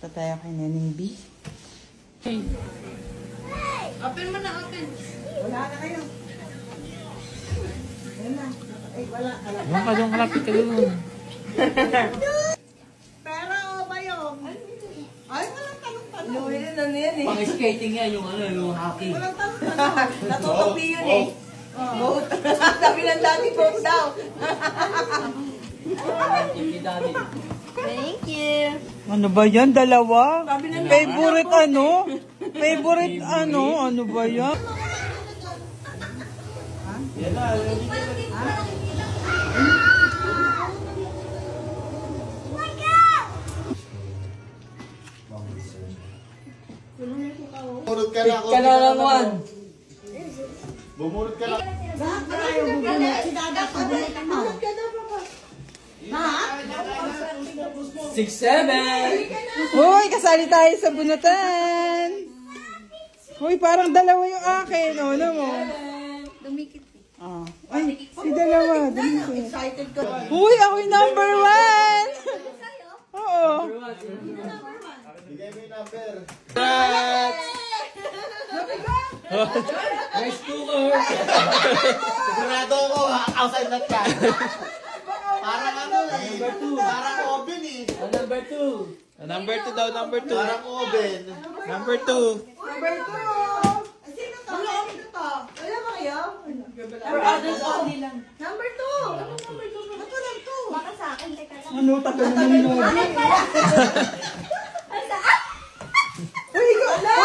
Punta tayo kay Nening B. Open mo na, open. Wala na kayo. Ayun na. Ay, wala. Huwag ka doon, kalapit ka doon. Pera o ba yun? Ay, walang tanong-tanong. Pang-skating yan, yung ano, yung hockey. Walang tanong-tanong. Natutupi yun eh. Vote. Sabi ng dati, vote daw. Thank you. Ano ba yan? Dalawa? Favorite ano? Favorite ano? Ano ba yan? Bumurot ka na ako. Kalalawan. Bumurot ka na. Bakit ka tayo bubunot? Si Dada, pabunot mo. 6, 7. Uy, kasali tayo sa bunutan. Uy, parang dalawa yung akin. O, ano mo? Dumikit. Ah. Ay, si dalawa. Dumikit. Excited ko. Uy, ako yung number 1. Oo. Bigay mo yung number. Rice cooker. Sigurado ako, outside na ka. Parang ano eh. Parang oven eh. Number 2. Number 2 daw, number 2. Parang oven. Number 2. Number 2. Sino to? Sino to? Wala ba kayo? For others only lang. Number 2. Anong number 2? Ba't walang 2? Baka sa akin, teka lang. Ano, tatlo naman mo. Uy, wala!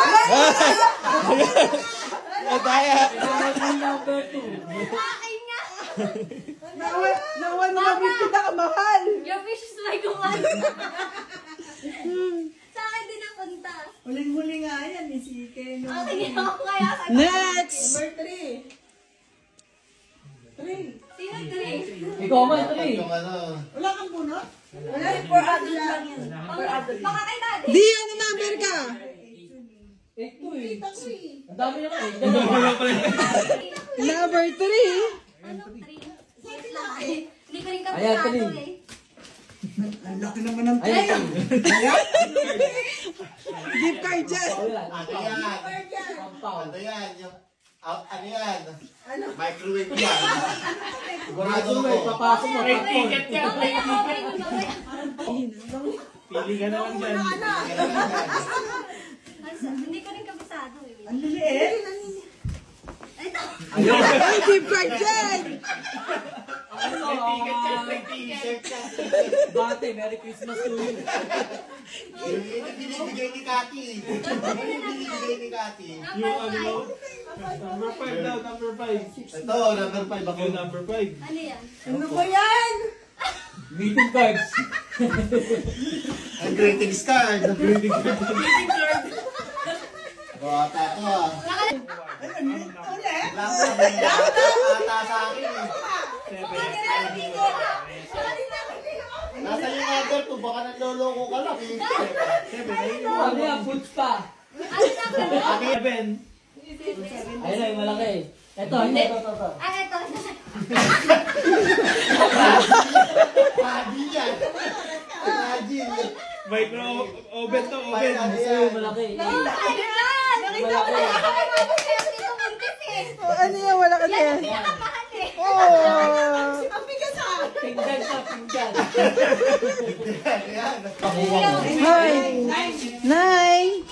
Nataya. Number 2. Akin nga. Nawan na yung pinakamahal. Your wish is my command. Sa akin din napunta. Huling-huli nga yan, ni si Ken. Akin nga ako kaya sa Next! Number 3. 3. Sino three? Ikaw man, 3. Yung ano. Wala kang bunot? Wala, for others lang yan. For others. Baka kay daddy. Di, ano number ka? 8 eh. Kita ko eh. Ang dami naman eh. Dalawa. Number 3. Ano, three? Wait lang eh. Hindi ko rin Ayan, kabisado three. eh. Ang laki naman ng Ayan. Gift card dyan. Ano yan? Pampaw. Ano yan? Yung, ano yan? Microwave yan. Sigurado Ito may ako. papasok mo. Ticket ka. Mamaya, mamaya, mamaya. Pili ka na lang dyan. Hindi ko rin kabisado eh. Ang liliit. Ito. Ay, gift card dyan. Ticket ka, ticket. Bate, Merry Christmas to you. Yung binibigay ni Kati. Yung binibigay ni Kati. Yung ano, number 5 daw, number 5. Ito, number 5 ako. Yung number 5. Ano yan? Ano ba yan? Meeting cards. Ang greetings card. Bata to ah. Ulit? Lama, may ata sa akin eh. Nasa yung number 2, baka nagloloko ka lang eh. Ano yan? Boots pa. Ano na? 7. Ayun na, yung malaki. Ito, ito. Ah, ito. Haji yan. Haji. Micro oven to, oven. Ito yung malaki. Ayan! Nakita mo na ako may mabukay dito buntis eh. Oh, ano yan? Wala ka Yan na. ang pinakamahal eh. Oh. Ang bigas ah. Pinggan siya, pinggan. Yan. Hi. Nay.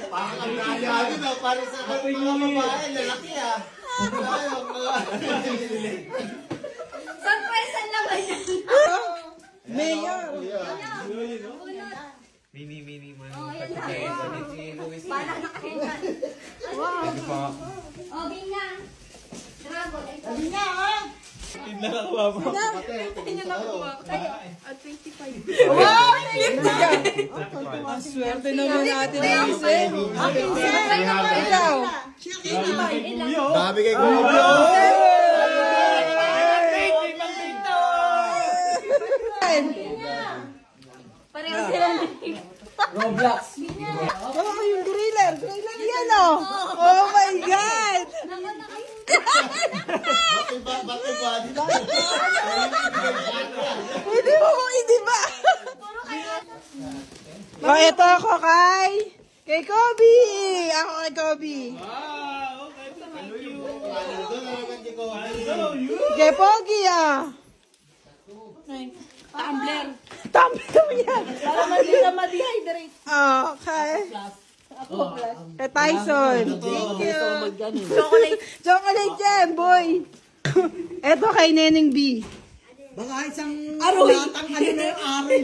Parang ang gagawin na, parang sa mga babae, lalaki ah. Surprise ang laman yan. Mayor. Bunot. Mini man. Oh, yan lang. Bala na kayo yan. Wow. Oh, Bina. Dragon. Ito. Sabi nga ah. Tin na nakuha mo. Wow! Ang swerte naman natin ng isip. Ikaw. Dami kay Kuya. Pareho sila. Roblox. Oh, yung gorilla. Gorilla yan, oh. Oh my God! Naman na kayo. Bakit ba? Hindi mo, hindi ba? O, ito ako kay Kobe. Ako kay Kobe. Ah, okay. Thank you. Doon na naman si Kobe. Hello, you. Kay Pogi, Tumbler yan. Para hindi ka ma-dehydrate. Okay. Kay Tyson. Thank you. Chocolate yan, boy. Ito kay Neneng B. Baka isang latang ano na yung aral.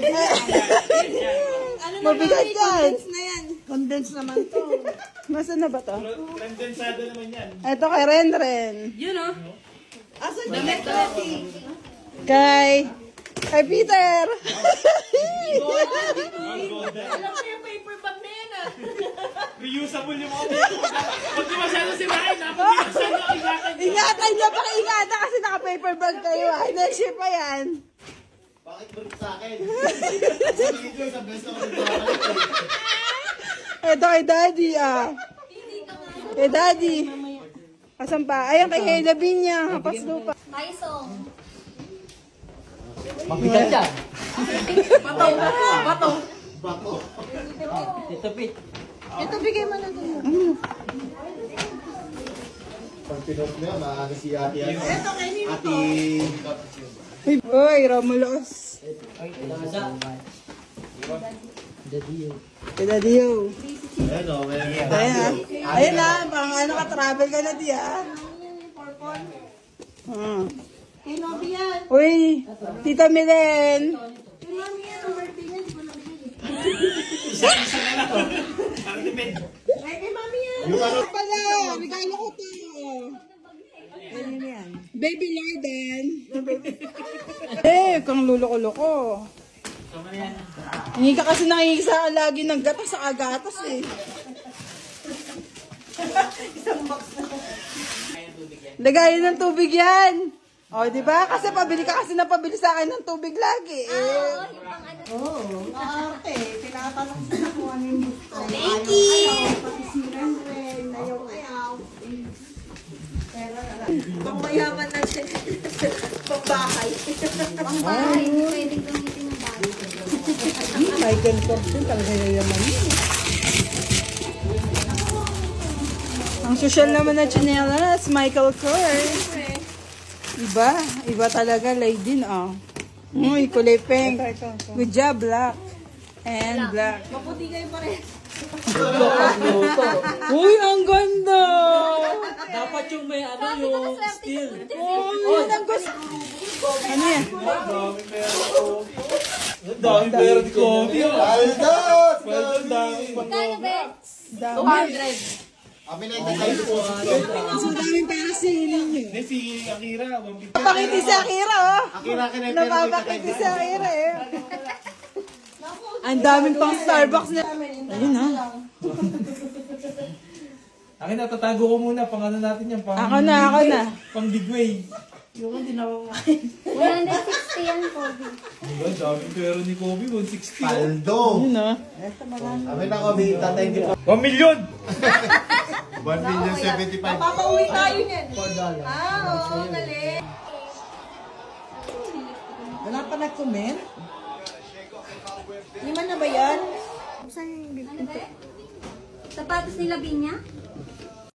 Mabigat yan. Na yan. Condense naman to. Nasaan na ba to? Kondensado naman yan. Ito kay Renren. Asan yung neklati? Kay Peter. Alam mo yung paper bag na yan ah. Reusable yung mga paper. Pag di masyado sirain, dapat di masyado ingatan. Ingatan niyo, paki-ingatan kasi naka-paper bag kayo. Nag-ship pa yan. Bakit balik sa akin? Dito sa best of the Ito kay Daddy, Kay Daddy. Asan pa? Ayan kay Hela Binya. Kapas lupa. Tyson. Mabigat yan. Bato. Tito Pete. Ito bigay mo na doon. Pag pinot mo yan, maaga si ate. Ito kay Nino. Ate. Uy, Romulos. Isa. Daddy. Kay Daddy yo. Ayan o, may Ayan Ayan pang ano ka, travel ka na di Kay Nobby yan. Uy, Tita Milen. Kay Mami yan. Ang birthday niya. Di ko nabili. Isa na lang. Ang tipid. Ay, kay Mami yan. Pala, regalo ko to. Ayun yan. Baby Lorden. Kang luloko-loko. Hindi ka kasi nakikisa lagi ng gatas sa agatas Lagayin ng tubig yan. O, di ba? Kasi pabili ka kasi pabili sa akin ng tubig lagi. Oo. Maarte. Tinatanong sila kung ano yung gusto. Thank you. Ayaw. Pati si Renren. Ayaw. Pang mayaman na siya. Pang bahay. Ang bahay, hindi pwedeng gamitin ng bahay. Michael Thompson, talaga yayaman yun. Ang social naman na chinelas, Michael Kors. Iba talaga, lady din, Uy, kulay pink. Good job, black. And black. Maputi kayo pa rin. Uy, ang ganda! Dapat yung may ano yung steel. Uy, ang gusto. Ano yan? Ang dami pera ni Kobe. Aldo! Ang dami. Kaya ba? 200. Kami na yung tayo po. So, daming pera sa hiling nyo. Hindi, si Akira. 150. Napakiti si Akira, Akira ka na yung Napapakiti si Akira, Ang daming pang Starbucks na. Ayun, Akin na, tatago ko muna. Pang ano natin yan. Ako na. Pang digway. 160 yan, Kobe. Ang daming pera ni Kobe. 160. Aldo! Yun, Kami na kami, tatay di pa. 1 million! 1,075,000. Papauwi tayo niyan. Oo, galing. Wala pa nag-comment? Lima na ba yan? Ano ba? Sapatos nila Binya?